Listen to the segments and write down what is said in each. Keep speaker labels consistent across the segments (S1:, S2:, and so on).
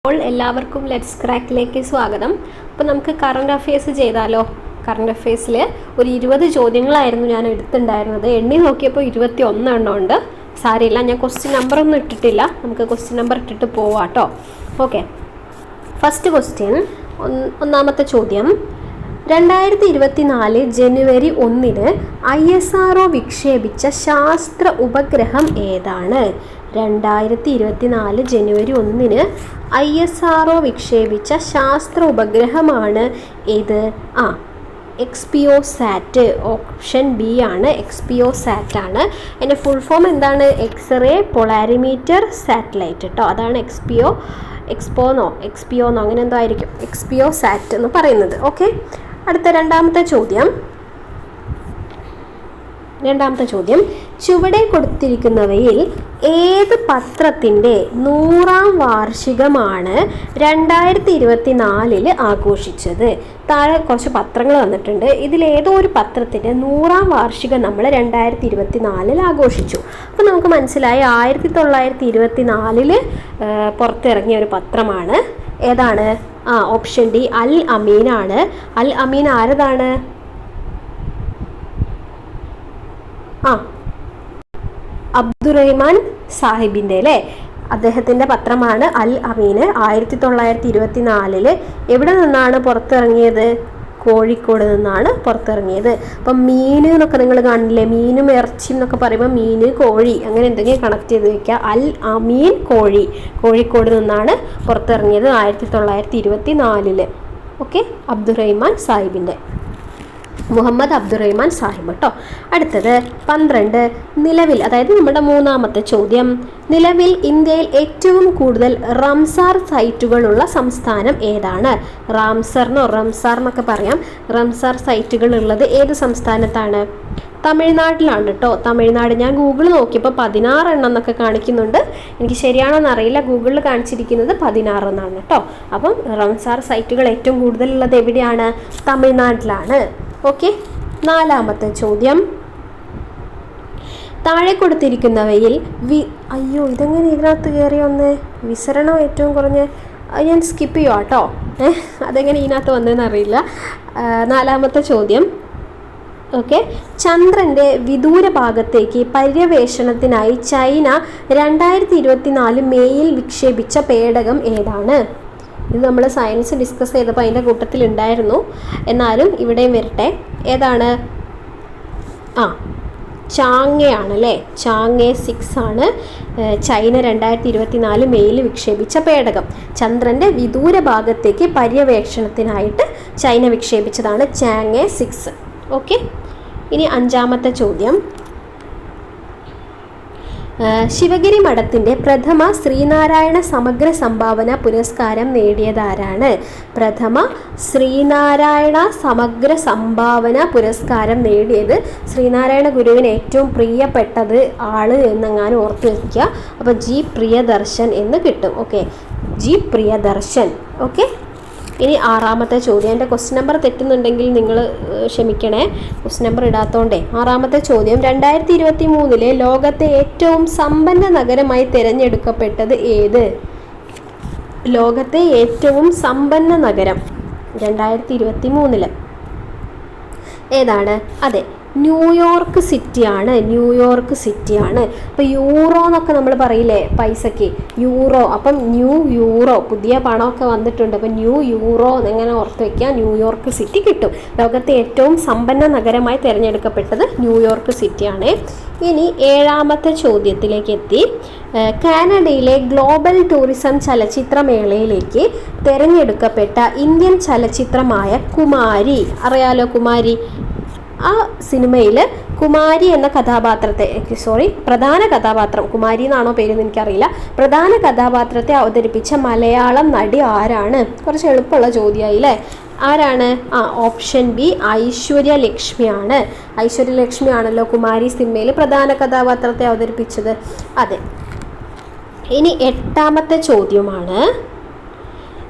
S1: അപ്പോൾ എല്ലാവർക്കും ലെറ്റ്സ് ക്രാക്കിലേക്ക് സ്വാഗതം. അപ്പോൾ നമുക്ക് കറണ്ട് അഫെയർസ് ചെയ്താലോ. കറണ്ട് അഫെയർസിൽ ഒരു 20 ചോദ്യങ്ങളായിരുന്നു ഞാൻ എടുത്തിട്ടുണ്ടായിരുന്നത്. എണ്ണി നോക്കിയപ്പോൾ 21 എണ്ണം ഉണ്ട്. സാരമില്ല, ഞാൻ ക്വസ്റ്റ്യൻ നമ്പറൊന്നും ഇട്ടിട്ടില്ല. നമുക്ക് ക്വസ്റ്റ്യൻ നമ്പർ ഇട്ടിട്ട് പോവാം കേട്ടോ. ഓക്കെ, ഫസ്റ്റ് ക്വസ്റ്റ്യൻ, ഒന്നാമത്തെ ചോദ്യം. 2024 ജനുവരി 1 ISRO വിക്ഷേപിച്ച ശാസ്ത്ര ഉപഗ്രഹം ഏതാണ്? 2024 ജനുവരി 1 ISRO വിക്ഷേപിച്ച ശാസ്ത്ര ഉപഗ്രഹമാണ് ഏത്? എക്സ്പിയോസാറ്റ്. ഓപ്ഷൻ ബി ആണ്, എക്സ്പിയോസാറ്റ് ആണ്. അതിൻ്റെ ഫുൾ ഫോം എന്താണ്? എക്സ്റേ പൊളാരിമീറ്റർ സാറ്റലൈറ്റ് കേട്ടോ. അതാണ് എക്സ്പിയോന്നോ അങ്ങനെ എന്തോ ആയിരിക്കും എക്സ്പിയോസാറ്റ് എന്ന് പറയുന്നത്. ഓക്കെ, അടുത്ത രണ്ടാമത്തെ ചോദ്യം. ചുവടെ കൊടുത്തിരിക്കുന്നവയിൽ ഏത് പത്രത്തിൻ്റെ 100ാം വാർഷികമാണ് 2024 ആഘോഷിച്ചത്? താഴെ കുറച്ച് പത്രങ്ങൾ വന്നിട്ടുണ്ട്. ഇതിലേതോ ഒരു പത്രത്തിൻ്റെ 100ാം വാർഷികം നമ്മൾ 2024 ആഘോഷിച്ചു. അപ്പോൾ നമുക്ക് മനസ്സിലായി 1924 പുറത്തിറങ്ങിയ ഒരു പത്രമാണ്. ഏതാണ്? ഓപ്ഷൻ ഡി, അൽ അമീൻ ആണ്. അൽ അമീൻ ആരതാണ്? അബ്ദുറഹ്മാൻ സാഹിബിൻ്റെ അല്ലേ, അദ്ദേഹത്തിൻ്റെ പത്രമാണ് അൽ അമീൻ. 1924 എവിടെ നിന്നാണ് പുറത്തിറങ്ങിയത്? കോഴിക്കോട് നിന്നാണ് പുറത്തിറങ്ങിയത്. അപ്പം മീൻ എന്നൊക്കെ നിങ്ങൾ കാണില്ലേ, മീനും ഇറച്ചിയും എന്നൊക്കെ പറയുമ്പോൾ മീന് കോഴി അങ്ങനെ എന്തെങ്കിലും കണക്ട് ചെയ്ത് വെക്കുക. അൽ അമീൻ കോഴിക്കോട് നിന്നാണ് പുറത്തിറങ്ങിയത് 1924. ഓക്കെ, അബ്ദുറഹ്മാൻ സാഹിബിൻ്റെ, മുഹമ്മദ് അബ്ദുറഹ്മാൻ സാഹിബ് കേട്ടോ. അടുത്തത് 12. നിലവിൽ, അതായത് നമ്മുടെ മൂന്നാമത്തെ ചോദ്യം, നിലവിൽ ഇന്ത്യയിൽ ഏറ്റവും കൂടുതൽ റംസാർ സൈറ്റുകളുള്ള സംസ്ഥാനം ഏതാണ്? റംസാർ എന്നൊക്കെ പറയാം. റംസാർ സൈറ്റുകൾ ഉള്ളത് ഏത് സംസ്ഥാനത്താണ്? തമിഴ്നാട്ടിലാണ് കേട്ടോ. തമിഴ്നാട്. ഞാൻ ഗൂഗിൾ നോക്കിയപ്പോൾ 16 എണ്ണം എന്നൊക്കെ കാണിക്കുന്നുണ്ട്. എനിക്ക് ശരിയാണോന്ന് അറിയില്ല. ഗൂഗിളിൽ കാണിച്ചിരിക്കുന്നത് 16 എന്നാണ് കേട്ടോ. അപ്പം റംസാർ സൈറ്റുകൾ ഏറ്റവും കൂടുതലുള്ളത് എവിടെയാണ്? തമിഴ്നാട്ടിലാണ്. ഓക്കെ, നാലാമത്തെ ചോദ്യം. താഴെ കൊടുത്തിരിക്കുന്നവയിൽ ഇതെങ്ങനെ ഇതിനകത്ത് കയറി വന്ന് വിസരണം ഏറ്റവും കുറഞ്ഞ ഞാൻ സ്കിപ്പ് ചെയ്യുക കേട്ടോ. അതെങ്ങനെ ഇതിനകത്ത് വന്നതെന്ന് അറിയില്ല. നാലാമത്തെ ചോദ്യം. ഓക്കെ, ചന്ദ്രൻ്റെ വിദൂര ഭാഗത്തേക്ക് പര്യവേഷണത്തിനായി ചൈന 2024 മേയിൽ വിക്ഷേപിച്ച പേടകം ഏതാണ്? ഇത് നമ്മൾ സയൻസ് ഡിസ്കസ് ചെയ്തപ്പോൾ അതിൻ്റെ കൂട്ടത്തിലുണ്ടായിരുന്നു, എന്നാലും ഇവിടെയും വരട്ടെ. ഏതാണ്? ചാങ്ങെ ആണല്ലേ. ചാങ്ങെ 6 ആണ് ചൈന 2024 മേയിൽ വിക്ഷേപിച്ച പേടകം. ചന്ദ്രൻ്റെ വിദൂര ഭാഗത്തേക്ക് പര്യവേക്ഷണത്തിനായിട്ട് ചൈന വിക്ഷേപിച്ചതാണ് ചാങ്ങെ 6. ഓക്കെ, ഇനി അഞ്ചാമത്തെ ചോദ്യം. ശിവഗിരി മഠത്തിൻ്റെ പ്രഥമ ശ്രീനാരായണ സമഗ്ര സംഭാവന പുരസ്കാരം നേടിയതാരാണ്? പ്രഥമ ശ്രീനാരായണ സമഗ്ര സംഭാവന പുരസ്കാരം നേടിയത് ശ്രീനാരായണ ഗുരുവിന് ഏറ്റവും പ്രിയപ്പെട്ടത് ആള് എന്നെങ്ങാനും ഓർത്ത് വയ്ക്കുക. അപ്പോൾ ജി പ്രിയദർശൻ എന്ന് കിട്ടും. Okay, G Priyadarshan. ഓക്കെ, ഇനി ആറാമത്തെ ചോദ്യം. എൻ്റെ ക്വസ്റ്റ്യൻ നമ്പർ തെറ്റുന്നുണ്ടെങ്കിൽ നിങ്ങൾ ക്ഷമിക്കണേ, ക്വസ്റ്റ്യൻ നമ്പർ ഇടാത്തതുകൊണ്ടേ. ആറാമത്തെ ചോദ്യം. 2023 ലോകത്തെ ഏറ്റവും സമ്പന്ന നഗരമായി തിരഞ്ഞെടുക്കപ്പെട്ടത് ഏത്? ലോകത്തെ ഏറ്റവും സമ്പന്ന നഗരം 2023 ഏതാണ്? അതെ, ന്യൂയോർക്ക് സിറ്റിയാണ്. അപ്പോൾ യൂറോ എന്നൊക്കെ നമ്മൾ പറയില്ലേ പൈസയ്ക്ക്, യൂറോ. അപ്പം യൂറോ പുതിയ പണമൊക്കെ വന്നിട്ടുണ്ട്. അപ്പം യൂറോ എങ്ങനെ ഓർത്ത് വയ്ക്കുക? ന്യൂയോർക്ക് സിറ്റി കിട്ടും. ലോകത്തെ ഏറ്റവും സമ്പന്ന നഗരമായി തിരഞ്ഞെടുക്കപ്പെട്ടത് ന്യൂയോർക്ക് സിറ്റിയാണ്. ഇനി ഏഴാമത്തെ ചോദ്യത്തിലേക്ക് എത്തി. കാനഡയിലെ ഗ്ലോബൽ ടൂറിസം ചലച്ചിത്രമേളയിലേക്ക് തിരഞ്ഞെടുക്കപ്പെട്ട ഇന്ത്യൻ ചലച്ചിത്രമായ കുമാരി. അറിയാലോ കുമാരി. ആ സിനിമയിൽ കുമാരി എന്ന പ്രധാന കഥാപാത്രം, കുമാരി എന്നാണോ പേരെന്ന് എനിക്കറിയില്ല, പ്രധാന കഥാപാത്രത്തെ അവതരിപ്പിച്ച മലയാളം നടി ആരാണ്? കുറച്ച് എളുപ്പമുള്ള ചോദ്യമായില്ലേ. ആരാണ്? ഓപ്ഷൻ ബി, ഐശ്വര്യലക്ഷ്മിയാണ്. ഐശ്വര്യലക്ഷ്മിയാണല്ലോ കുമാരി സിനിമയിൽ പ്രധാന കഥാപാത്രത്തെ അവതരിപ്പിച്ചത്. അതെ. ഇനി എട്ടാമത്തെ ചോദ്യമാണ്.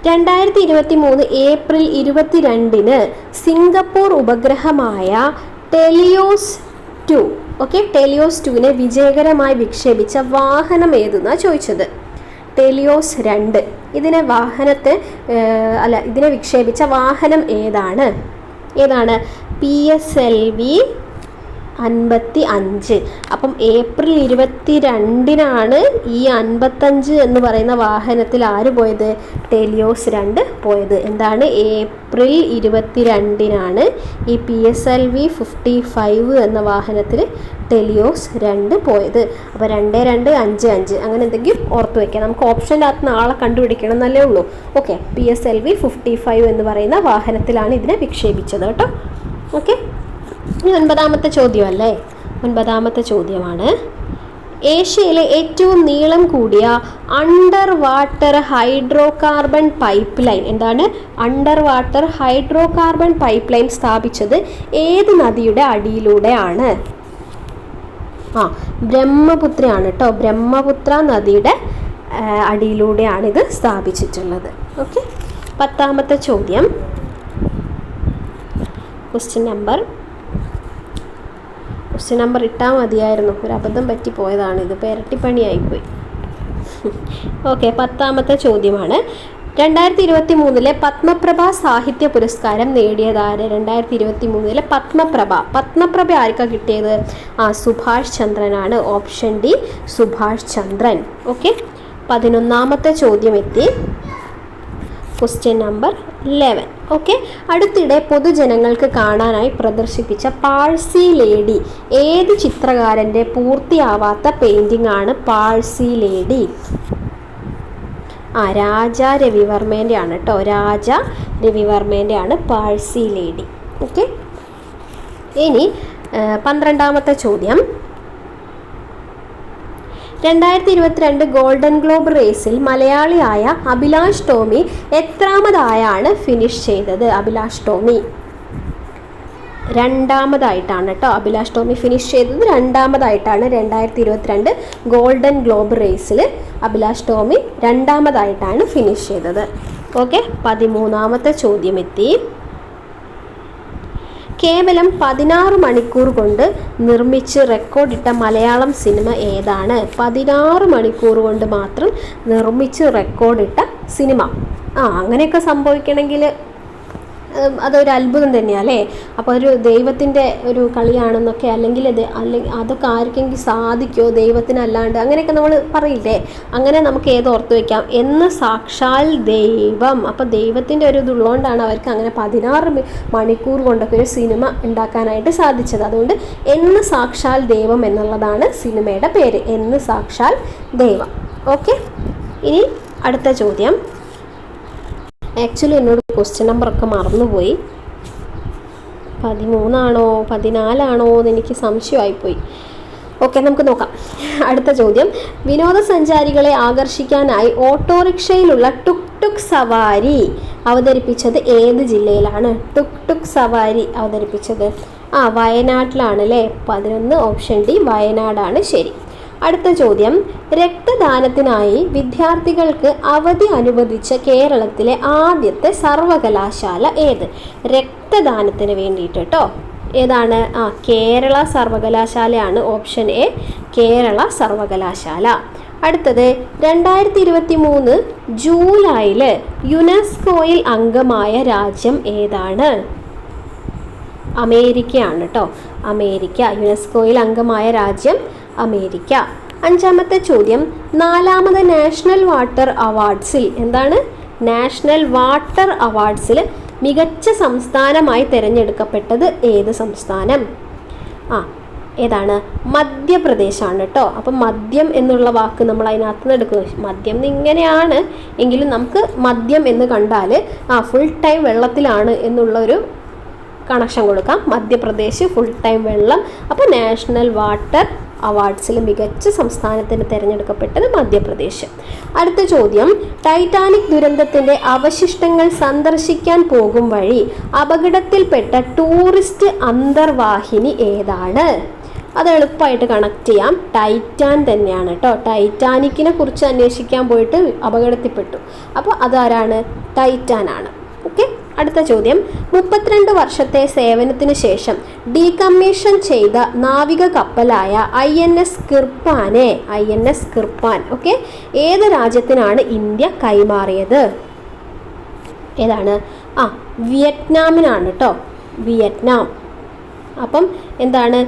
S1: 2023 ഏപ്രിൽ 22 സിംഗപ്പൂർ ഉപഗ്രഹമായ ടെലിയോസ് 2 ടെലിയോസ് 2 വിജയകരമായി വിക്ഷേപിച്ച വാഹനം ഏതെന്നാണ് ചോദിച്ചത്. ടെലിയോസ് 2 ഇതിനെ വിക്ഷേപിച്ച വാഹനം ഏതാണ്? PSLV 55. അപ്പം ഏപ്രിൽ 22-നാണ് ഈ 55 എന്ന് പറയുന്ന വാഹനത്തിൽ ആര് പോയത്? ടെലിയോസ് 2 പോയത്. എന്താണ്? ഏപ്രിൽ 22-നാണ് ഈ PSLV 55 എന്ന വാഹനത്തിൽ ടെലിയോസ് 2 പോയത്. അപ്പോൾ 2255 അങ്ങനെ എന്തെങ്കിലും ഓർത്ത് വയ്ക്കാം. നമുക്ക് ഓപ്ഷൻ്റെ അകത്ത് നാളെ കണ്ടുപിടിക്കണം എന്നല്ലേ ഉള്ളൂ. ഓക്കെ, PSLV 55 എന്ന് പറയുന്ന വാഹനത്തിലാണ് ഇതിനെ വിക്ഷേപിച്ചത് കേട്ടോ. ഓക്കെ, ഇനി 9ാമത്തെ ചോദ്യമല്ലേ? 9ാമത്തെ ചോദ്യമാണ്, ഏഷ്യയിലെ ഏറ്റവും നീളം കൂടിയ underwater hydrocarbon pipeline എന്താണ്? Underwater hydrocarbon pipeline സ്ഥാപിച്ചത് ഏത് നദിയുടെ അടിയിലൂടെയാണ്? ബ്രഹ്മപുത്രയാണ് കേട്ടോ. ബ്രഹ്മപുത്ര നദിയുടെ അടിയിലൂടെയാണ് ഇത് സ്ഥാപിച്ചിട്ടുള്ളത്. ഓക്കെ, 10ാമത്തെ ചോദ്യം, ക്വസ്റ്റ്യൻ നമ്പർ ഇട്ടാൽ മതിയായിരുന്നു, ഒരു അബദ്ധം പറ്റിപ്പോയതാണ്, ഇതിപ്പോൾ ഇരട്ടിപ്പണിയായിപ്പോയി. ഓക്കെ, 10ാമത്തെ ചോദ്യമാണ്, 2023 പത്മപ്രഭ സാഹിത്യ പുരസ്കാരം നേടിയതാര്? 2023 പത്മപ്രഭ ആർക്കാണ് കിട്ടിയത്? സുഭാഷ് ചന്ദ്രനാണ്. ഓപ്ഷൻ ഡി, സുഭാഷ് ചന്ദ്രൻ. ഓക്കെ, 11ാമത്തെ ചോദ്യം എത്തി. Question number 11. ഓക്കെ, അടുത്തിടെ പൊതുജനങ്ങൾക്ക് കാണാനായി പ്രദർശിപ്പിച്ച പാഴ്സി ലേഡി ഏത് ചിത്രകാരൻ്റെ പൂർത്തിയാവാത്ത പെയിൻറ്റിംഗ് ആണ്? പാഴ്സി ലേഡി രാജാ രവിവർമ്മേൻ്റെ ആണ് കേട്ടോ. രാജാ രവിവർമ്മേൻ്റെ ആണ് പാഴ്സി ലേഡി. ഓക്കെ, ഇനി 12ാമത്തെ ചോദ്യം, 2022 ഗോൾഡൻ ഗ്ലോബ് റേസിൽ മലയാളിയായ അഭിലാഷ് ടോമി എത്രാമതായാണ് ഫിനിഷ് ചെയ്തത്? അഭിലാഷ് ടോമി രണ്ടാമതായിട്ടാണ് കേട്ടോ. അഭിലാഷ് ടോമി ഫിനിഷ് ചെയ്തത് രണ്ടാമതായിട്ടാണ്. 2022 ഗോൾഡൻ ഗ്ലോബ് റേസിൽ അഭിലാഷ് ടോമി രണ്ടാമതായിട്ടാണ് ഫിനിഷ് ചെയ്തത്. ഓക്കെ, 13ാമത്തെ ചോദ്യം എത്തി. കേവലം 16 മണിക്കൂർ കൊണ്ട് നിർമ്മിച്ച് റെക്കോർഡിട്ട മലയാളം സിനിമ ഏതാണ്? 16 മണിക്കൂർ കൊണ്ട് മാത്രം നിർമ്മിച്ച് റെക്കോർഡിട്ട സിനിമ. അങ്ങനെയൊക്കെ സംഭവിക്കണമെങ്കിൽ അതൊരു അത്ഭുതം തന്നെയാണ് അല്ലേ? അപ്പോൾ ഒരു ദൈവത്തിൻ്റെ ഒരു കളിയാണെന്നൊക്കെ അല്ലെങ്കിൽ അതൊക്കെ ആർക്കെങ്കിലും സാധിക്കുമോ ദൈവത്തിനല്ലാണ്ട്? അങ്ങനെയൊക്കെ നമ്മൾ പറയില്ലേ? അങ്ങനെ നമുക്ക് ഓർത്ത് വയ്ക്കാം, എന്ന് സാക്ഷാൽ ദൈവം. അപ്പോൾ ദൈവത്തിൻ്റെ ഒരു ഇതുള്ളതുകൊണ്ടാണ് അവർക്ക് അങ്ങനെ 16 മണിക്കൂർ കൊണ്ടൊക്കെ ഒരു സിനിമ ഉണ്ടാക്കാനായിട്ട് സാധിച്ചത്. അതുകൊണ്ട് എന്ന് സാക്ഷാൽ ദൈവം എന്നുള്ളതാണ് സിനിമയുടെ പേര്, എന്ന് സാക്ഷാൽ ദൈവം. ഓക്കെ, ഇനി അടുത്ത ചോദ്യം. ആക്ച്വലി എന്നോട് ക്വസ്റ്റ്യൻ നമ്പറൊക്കെ മറന്നുപോയി. 13 14 എന്ന് എനിക്ക് സംശയമായിപ്പോയി. ഓക്കെ, നമുക്ക് നോക്കാം. അടുത്ത ചോദ്യം, വിനോദസഞ്ചാരികളെ ആകർഷിക്കാനായി ഓട്ടോറിക്ഷയിലുള്ള ടുക് ടുക് സവാരി അവതരിപ്പിച്ചത് ഏത് ജില്ലയിലാണ്? ടുക് ടുക് സവാരി അവതരിപ്പിച്ചത് വയനാട്ടിലാണ് അല്ലേ? 11 ഓപ്ഷൻ ഡി, വയനാടാണ് ശരി. അടുത്ത ചോദ്യം, രക്തദാനത്തിനായി വിദ്യാർത്ഥികൾക്ക് അവധി അനുവദിച്ച കേരളത്തിലെ ആദ്യത്തെ സർവകലാശാല ഏത്? രക്തദാനത്തിന് വേണ്ടിയിട്ട് കേട്ടോ. ഏതാണ്? കേരള സർവകലാശാലയാണ്. ഓപ്ഷൻ എ, കേരള സർവകലാശാല. അടുത്തത്, 2023 ജൂലൈയിൽ യുനെസ്കോയിൽ അംഗമായ രാജ്യം ഏതാണ്? അമേരിക്കയാണ് കേട്ടോ. അമേരിക്ക. യുനെസ്കോയിൽ അംഗമായ രാജ്യം അമേരിക്ക. 5ാമത്തെ ചോദ്യം, 4ാമത് നാഷണൽ വാട്ടർ അവാർഡ്സിൽ എന്താണ്? നാഷണൽ വാട്ടർ അവാർഡ്സിൽ മികച്ച സംസ്ഥാനമായി തിരഞ്ഞെടുക്കപ്പെട്ടത് ഏത് സംസ്ഥാനം? ഏതാണ്? മധ്യപ്രദേശാണ് കേട്ടോ. അപ്പം മദ്യം എന്നുള്ള വാക്ക് നമ്മൾ അതിനകത്ത് നിന്ന് എടുക്കുന്നത്. മദ്യം ഇങ്ങനെയാണ് എങ്കിലും നമുക്ക് മദ്യം എന്ന് കണ്ടാൽ ഫുൾ ടൈം വെള്ളത്തിലാണ് എന്നുള്ളൊരു കണക്ഷൻ കൊടുക്കാം. മധ്യപ്രദേശ് ഫുൾ ടൈം വെള്ളം. അപ്പോൾ നാഷണൽ വാട്ടർ അവാർഡ്സിൽ മികച്ച സംസ്ഥാനത്തിന് തിരഞ്ഞെടുക്കപ്പെട്ടത് മധ്യപ്രദേശ്. അടുത്ത ചോദ്യം, ടൈറ്റാനിക് ദുരന്തത്തിൻ്റെ അവശിഷ്ടങ്ങൾ സന്ദർശിക്കാൻ പോകും വഴി അപകടത്തിൽപ്പെട്ട ടൂറിസ്റ്റ് അന്തർവാഹിനി ഏതാണ്? അത് എളുപ്പമായിട്ട് കണക്ട് ചെയ്യാം. ടൈറ്റാൻ തന്നെയാണ് കേട്ടോ. ടൈറ്റാനിക്കിനെ കുറിച്ച് അന്വേഷിക്കാൻ പോയിട്ട് അപകടത്തിൽപ്പെട്ടു. അപ്പോൾ അതാരാണ്? ടൈറ്റാനാണ്. ഓക്കെ, അടുത്ത ചോദ്യം, 32 വർഷത്തെ സേവനത്തിന് ശേഷം ഡീകമ്മീഷൻ ചെയ്ത നാവിക കപ്പലായ INS കിർപ്പാൻ ഓക്കെ ഏത് രാജ്യത്തിനാണ് ഇന്ത്യ കൈമാറിയത്? ഏതാണ്? വിയറ്റ്നാമിനാണ് കേട്ടോ, വിയറ്റ്നാം. അപ്പം എന്താണ്,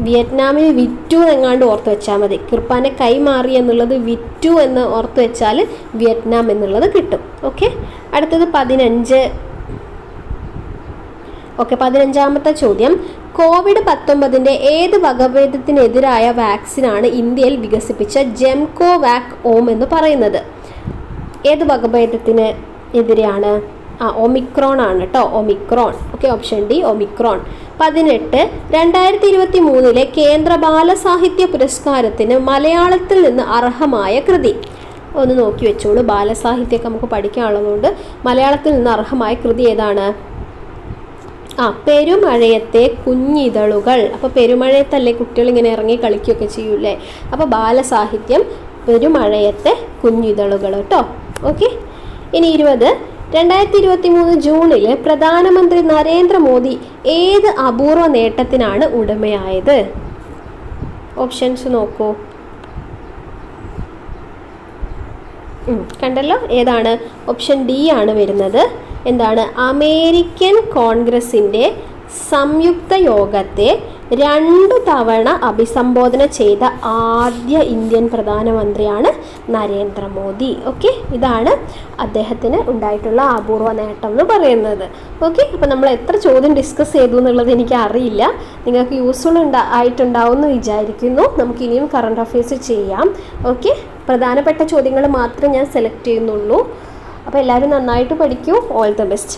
S1: വിയറ്റ്നാമിന് വിറ്റു എങ്ങാണ്ട് ഓർത്ത് വെച്ചാൽ മതി. കിർപ്പാനെ കൈമാറി എന്നുള്ളത് വിറ്റു എന്ന് ഓർത്ത് വെച്ചാൽ വിയറ്റ്നാം എന്നുള്ളത് കിട്ടും. ഓക്കെ, അടുത്തത് 15. ഓക്കെ, 15ാമത്തെ ചോദ്യം, COVID-19 ഏത് വകഭേദത്തിനെതിരായ വാക്സിനാണ് ഇന്ത്യയിൽ വികസിപ്പിച്ച ജെംകോവാക് ഓം എന്ന് പറയുന്നത്? ഏത് വകഭേദത്തിന് എതിരെയാണ്? ഒമിക്രോൺ ആണ് കേട്ടോ, Omicron. Okay, option D Omicron. 18. 2023 കേന്ദ്ര ബാലസാഹിത്യ പുരസ്കാരത്തിന് മലയാളത്തിൽ നിന്ന് അർഹമായ കൃതി ഒന്ന് നോക്കി വെച്ചോളൂ. ബാലസാഹിത്യമൊക്കെ നമുക്ക് പഠിക്കാനുള്ളതുകൊണ്ട് മലയാളത്തിൽ നിന്ന് അർഹമായ കൃതി ഏതാണ്? പെരുമഴയത്തെ കുഞ്ഞിതളുകൾ. അപ്പോൾ പെരുമഴയത്തല്ലേ കുട്ടികൾ ഇങ്ങനെ ഇറങ്ങി കളിക്കുകയൊക്കെ ചെയ്യൂലേ? അപ്പോൾ ബാലസാഹിത്യം പെരുമഴയത്തെ കുഞ്ഞിതളുകൾ കേട്ടോ. ഓക്കെ, ഇനി 20. 2023 ജൂണിൽ പ്രധാനമന്ത്രി നരേന്ദ്രമോദി ഏത് അപൂർവ നേട്ടത്തിനാണ് ഉടമയായത്? ഓപ്ഷൻസ് നോക്കൂ. കണ്ടല്ലോ, ഏതാണ്? ഓപ്ഷൻ ഡി ആണ് വരുന്നത്. എന്താണ്? അമേരിക്കൻ കോൺഗ്രസിൻ്റെ സംയുക്ത യോഗത്തെ 2 തവണ അഭിസംബോധന ചെയ്ത ആദ്യ ഇന്ത്യൻ പ്രധാനമന്ത്രിയാണ് നരേന്ദ്രമോദി. ഓക്കെ, ഇതാണ് അദ്ദേഹത്തിന് ഉണ്ടായിട്ടുള്ള അപൂർവ നേട്ടം എന്ന് പറയുന്നത്. ഓക്കെ, അപ്പോൾ നമ്മൾ എത്ര ചോദ്യം ഡിസ്കസ് ചെയ്തു എന്നുള്ളത് എനിക്ക് അറിയില്ല. നിങ്ങൾക്ക് യൂസ്ഫുൾ ആയിട്ടുണ്ടാവും എന്ന് വിചാരിക്കുന്നു. നമുക്ക് ഇനിയും കറണ്ട് അഫയേഴ്സ് ചെയ്യാം. ഓക്കെ, പ്രധാനപ്പെട്ട ചോദ്യങ്ങൾ മാത്രമേ ഞാൻ സെലക്ട് ചെയ്യുന്നുള്ളൂ. അപ്പോൾ എല്ലാവരും നന്നായിട്ട് പഠിക്കൂ. All the best.